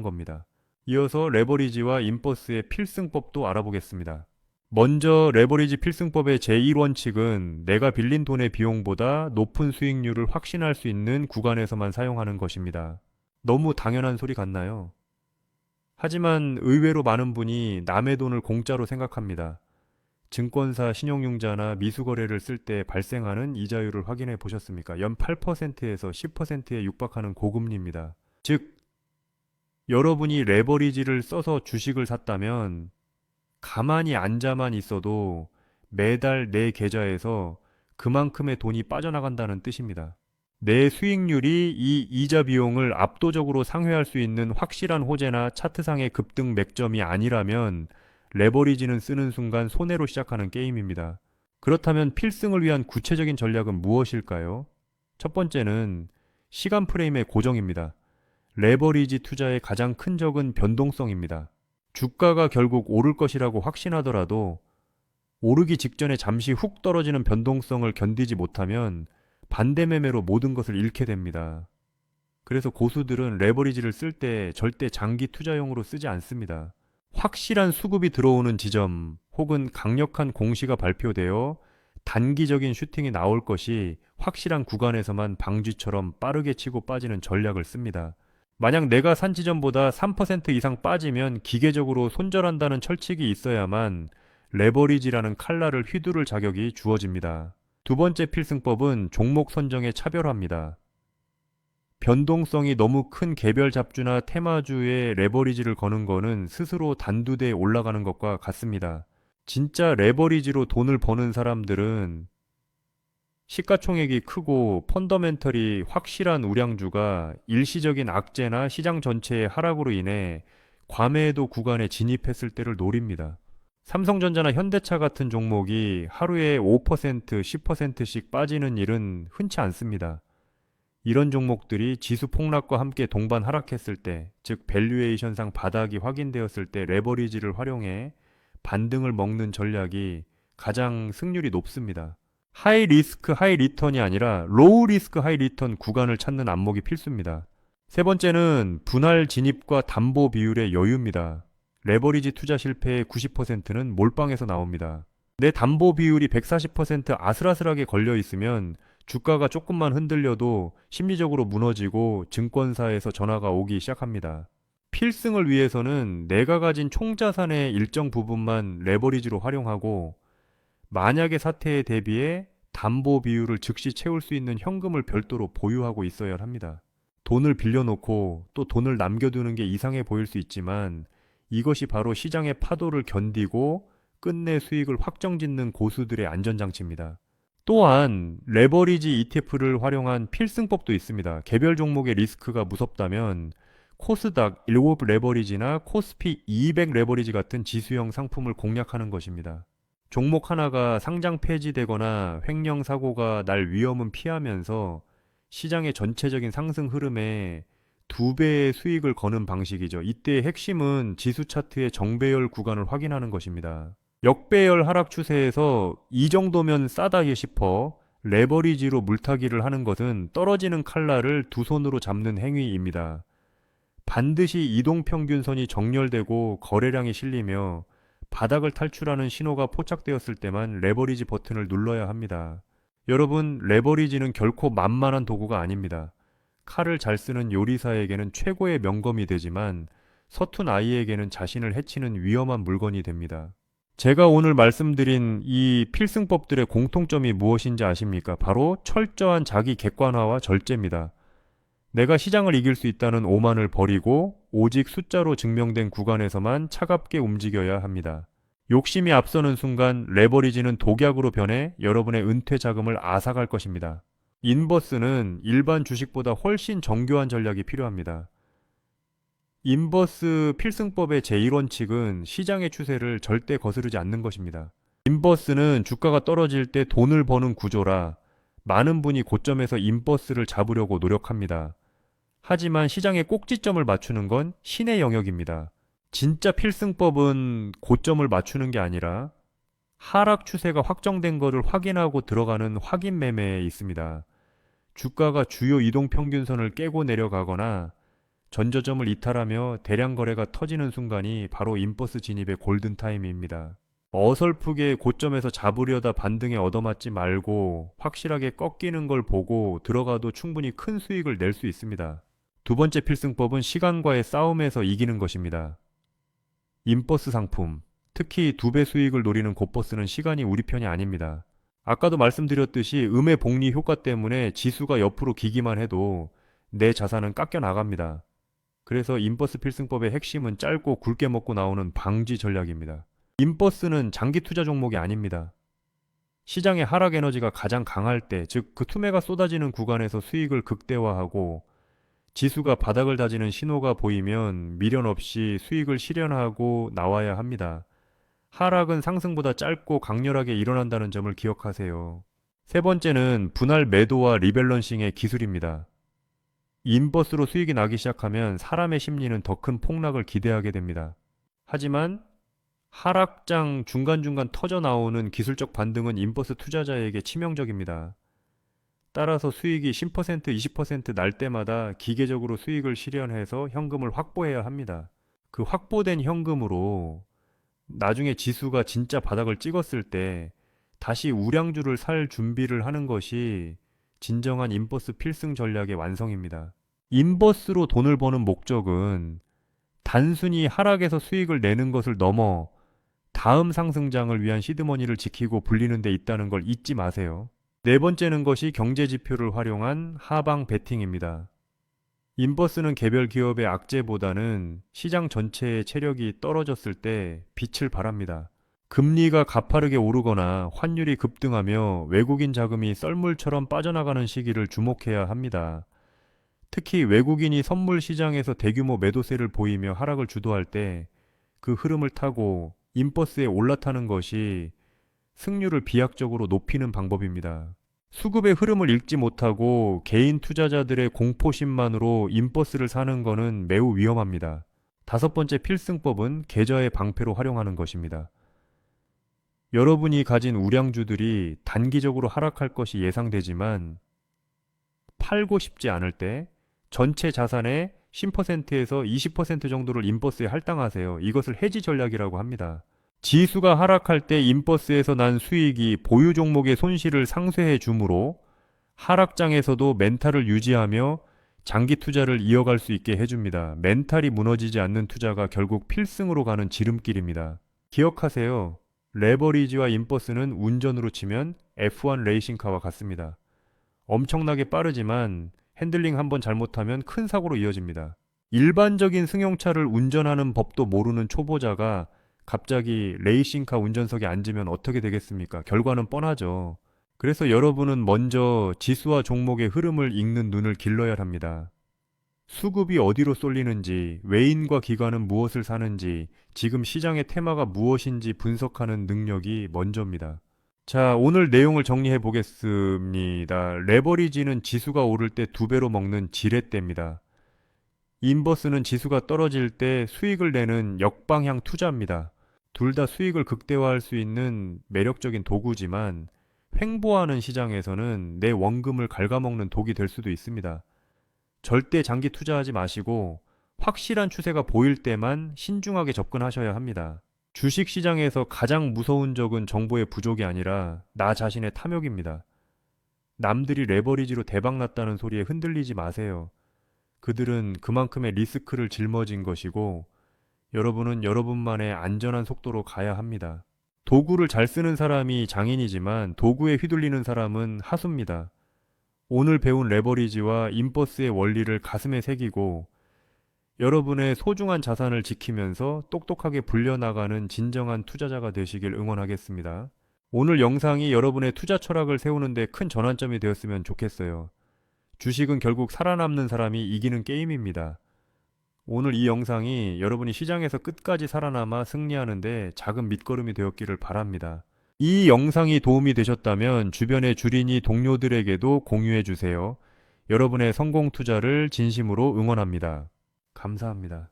겁니다. 이어서 레버리지와 인버스의 필승법도 알아보겠습니다. 먼저 레버리지 필승법의 제1원칙은 내가 빌린 돈의 비용보다 높은 수익률을 확신할 수 있는 구간에서만 사용하는 것입니다. 너무 당연한 소리 같나요? 하지만 의외로 많은 분이 남의 돈을 공짜로 생각합니다. 증권사 신용융자나 미수거래를 쓸 때 발생하는 이자율을 확인해 보셨습니까? 연 8%에서 10%에 육박하는 고금리입니다. 즉, 여러분이 레버리지를 써서 주식을 샀다면 가만히 앉아만 있어도 매달 내 계좌에서 그만큼의 돈이 빠져나간다는 뜻입니다. 내 수익률이 이 이자 비용을 압도적으로 상회할 수 있는 확실한 호재나 차트상의 급등 맥점이 아니라면 레버리지는 쓰는 순간 손해로 시작하는 게임입니다. 그렇다면 필승을 위한 구체적인 전략은 무엇일까요? 첫 번째는 시간 프레임의 고정입니다. 레버리지 투자의 가장 큰 적은 변동성입니다. 주가가 결국 오를 것이라고 확신하더라도 오르기 직전에 잠시 훅 떨어지는 변동성을 견디지 못하면 반대 매매로 모든 것을 잃게 됩니다. 그래서 고수들은 레버리지를 쓸 때 절대 장기 투자용으로 쓰지 않습니다. 확실한 수급이 들어오는 지점 혹은 강력한 공시가 발표되어 단기적인 슈팅이 나올 것이 확실한 구간에서만 방쥐처럼 빠르게 치고 빠지는 전략을 씁니다. 만약 내가 산 지점보다 3% 이상 빠지면 기계적으로 손절한다는 철칙이 있어야만 레버리지라는 칼날을 휘두를 자격이 주어집니다. 두 번째 필승법은 종목 선정의 차별화입니다. 변동성이 너무 큰 개별 잡주나 테마주에 레버리지를 거는 거는 스스로 단두대에 올라가는 것과 같습니다. 진짜 레버리지로 돈을 버는 사람들은 시가총액이 크고 펀더멘털이 확실한 우량주가 일시적인 악재나 시장 전체의 하락으로 인해 과매도 구간에 진입했을 때를 노립니다. 삼성전자나 현대차 같은 종목이 하루에 5%, 10%씩 빠지는 일은 흔치 않습니다. 이런 종목들이 지수 폭락과 함께 동반 하락했을 때, 즉 밸류에이션상 바닥이 확인되었을 때 레버리지를 활용해 반등을 먹는 전략이 가장 승률이 높습니다. 하이 리스크 하이 리턴이 아니라 로우 리스크 하이 리턴 구간을 찾는 안목이 필수입니다. 세 번째는 분할 진입과 담보 비율의 여유입니다. 레버리지 투자 실패의 90%는 몰빵에서 나옵니다. 내 담보 비율이 140% 아슬아슬하게 걸려 있으면 주가가 조금만 흔들려도 심리적으로 무너지고 증권사에서 전화가 오기 시작합니다. 필승을 위해서는 내가 가진 총자산의 일정 부분만 레버리지로 활용하고 만약의 사태에 대비해 담보 비율을 즉시 채울 수 있는 현금을 별도로 보유하고 있어야 합니다. 돈을 빌려놓고 또 돈을 남겨두는 게 이상해 보일 수 있지만 이것이 바로 시장의 파도를 견디고 끝내 수익을 확정짓는 고수들의 안전장치입니다. 또한 레버리지 ETF를 활용한 필승법도 있습니다. 개별 종목의 리스크가 무섭다면 코스닥 7 레버리지나 코스피 200 레버리지 같은 지수형 상품을 공략하는 것입니다. 종목 하나가 상장 폐지되거나 횡령 사고가 날 위험은 피하면서 시장의 전체적인 상승 흐름에 2배의 수익을 거는 방식이죠. 이때의 핵심은 지수 차트의 정배열 구간을 확인하는 것입니다. 역배열 하락 추세에서 이 정도면 싸다 싶어 레버리지로 물타기를 하는 것은 떨어지는 칼날을 두 손으로 잡는 행위입니다. 반드시 이동평균선이 정렬되고 거래량이 실리며 바닥을 탈출하는 신호가 포착되었을 때만 레버리지 버튼을 눌러야 합니다. 여러분, 레버리지는 결코 만만한 도구가 아닙니다. 칼을 잘 쓰는 요리사에게는 최고의 명검이 되지만 서툰 아이에게는 자신을 해치는 위험한 물건이 됩니다. 제가 오늘 말씀드린 이 필승법들의 공통점이 무엇인지 아십니까? 바로 철저한 자기 객관화와 절제입니다. 내가 시장을 이길 수 있다는 오만을 버리고 오직 숫자로 증명된 구간에서만 차갑게 움직여야 합니다. 욕심이 앞서는 순간 레버리지는 독약으로 변해 여러분의 은퇴 자금을 앗아갈 것입니다. 인버스는 일반 주식보다 훨씬 정교한 전략이 필요합니다. 인버스 필승법의 제1원칙은 시장의 추세를 절대 거스르지 않는 것입니다. 인버스는 주가가 떨어질 때 돈을 버는 구조라 많은 분이 고점에서 인버스를 잡으려고 노력합니다. 하지만 시장의 꼭지점을 맞추는 건 신의 영역입니다. 진짜 필승법은 고점을 맞추는 게 아니라 하락 추세가 확정된 것을 확인하고 들어가는 확인 매매에 있습니다. 주가가 주요 이동평균선을 깨고 내려가거나 전저점을 이탈하며 대량 거래가 터지는 순간이 바로 인버스 진입의 골든타임입니다. 어설프게 고점에서 잡으려다 반등에 얻어맞지 말고 확실하게 꺾이는 걸 보고 들어가도 충분히 큰 수익을 낼 수 있습니다. 두 번째 필승법은 시간과의 싸움에서 이기는 것입니다. 인버스 상품, 특히 2배 수익을 노리는 곧버스는 시간이 우리 편이 아닙니다. 아까도 말씀드렸듯이 음의 복리 효과 때문에 지수가 옆으로 기기만 해도 내 자산은 깎여 나갑니다. 그래서 인버스 필승법의 핵심은 짧고 굵게 먹고 나오는 방지 전략입니다. 인버스는 장기 투자 종목이 아닙니다. 시장의 하락 에너지가 가장 강할 때, 즉 그 투매가 쏟아지는 구간에서 수익을 극대화하고 지수가 바닥을 다지는 신호가 보이면 미련 없이 수익을 실현하고 나와야 합니다. 하락은 상승보다 짧고 강렬하게 일어난다는 점을 기억하세요. 세 번째는 분할 매도와 리밸런싱의 기술입니다. 인버스로 수익이 나기 시작하면 사람의 심리는 더 큰 폭락을 기대하게 됩니다. 하지만 하락장 중간중간 터져 나오는 기술적 반등은 인버스 투자자에게 치명적입니다. 따라서 수익이 10%, 20% 날 때마다 기계적으로 수익을 실현해서 현금을 확보해야 합니다. 그 확보된 현금으로 나중에 지수가 진짜 바닥을 찍었을 때 다시 우량주를 살 준비를 하는 것이 진정한 인버스 필승 전략의 완성입니다. 인버스로 돈을 버는 목적은 단순히 하락에서 수익을 내는 것을 넘어 다음 상승장을 위한 시드머니를 지키고 불리는 데 있다는 걸 잊지 마세요. 네 번째는 것이 경제 지표를 활용한 하방 베팅입니다. 인버스는 개별 기업의 악재보다는 시장 전체의 체력이 떨어졌을 때 빛을 발합니다. 금리가 가파르게 오르거나 환율이 급등하며 외국인 자금이 썰물처럼 빠져나가는 시기를 주목해야 합니다. 특히 외국인이 선물 시장에서 대규모 매도세를 보이며 하락을 주도할 때 그 흐름을 타고 인버스에 올라타는 것이 승률을 비약적으로 높이는 방법입니다. 수급의 흐름을 읽지 못하고 개인 투자자들의 공포심만으로 인버스를 사는 것은 매우 위험합니다. 다섯 번째 필승법은 계좌의 방패로 활용하는 것입니다. 여러분이 가진 우량주들이 단기적으로 하락할 것이 예상되지만 팔고 싶지 않을 때 전체 자산의 10%에서 20% 정도를 인버스에 할당하세요. 이것을 해지 전략이라고 합니다. 지수가 하락할 때 인버스에서 난 수익이 보유 종목의 손실을 상쇄해 주므로 하락장에서도 멘탈을 유지하며 장기 투자를 이어갈 수 있게 해줍니다. 멘탈이 무너지지 않는 투자가 결국 필승으로 가는 지름길입니다. 기억하세요. 레버리지와 인버스는 운전으로 치면 F1 레이싱카와 같습니다. 엄청나게 빠르지만 핸들링 한번 잘못하면 큰 사고로 이어집니다. 일반적인 승용차를 운전하는 법도 모르는 초보자가 갑자기 레이싱카 운전석에 앉으면 어떻게 되겠습니까? 결과는 뻔하죠. 그래서 여러분은 먼저 지수와 종목의 흐름을 읽는 눈을 길러야 합니다. 수급이 어디로 쏠리는지, 외인과 기관은 무엇을 사는지, 지금 시장의 테마가 무엇인지 분석하는 능력이 먼저입니다. 자, 오늘 내용을 정리해 보겠습니다. 레버리지는 지수가 오를 때 2배로 먹는 지렛대입니다. 인버스는 지수가 떨어질 때 수익을 내는 역방향 투자입니다. 둘 다 수익을 극대화할 수 있는 매력적인 도구지만 횡보하는 시장에서는 내 원금을 갉아먹는 독이 될 수도 있습니다. 절대 장기 투자하지 마시고 확실한 추세가 보일 때만 신중하게 접근하셔야 합니다. 주식시장에서 가장 무서운 적은 정보의 부족이 아니라 나 자신의 탐욕입니다. 남들이 레버리지로 대박났다는 소리에 흔들리지 마세요. 그들은 그만큼의 리스크를 짊어진 것이고 여러분은 여러분만의 안전한 속도로 가야 합니다. 도구를 잘 쓰는 사람이 장인이지만 도구에 휘둘리는 사람은 하수입니다. 오늘 배운 레버리지와 인버스의 원리를 가슴에 새기고 여러분의 소중한 자산을 지키면서 똑똑하게 불려나가는 진정한 투자자가 되시길 응원하겠습니다. 오늘 영상이 여러분의 투자 철학을 세우는 데 큰 전환점이 되었으면 좋겠어요. 주식은 결국 살아남는 사람이 이기는 게임입니다. 오늘 이 영상이 여러분이 시장에서 끝까지 살아남아 승리하는데 작은 밑거름이 되었기를 바랍니다. 이 영상이 도움이 되셨다면 주변의 주린이 동료들에게도 공유해 주세요. 여러분의 성공 투자를 진심으로 응원합니다. 감사합니다.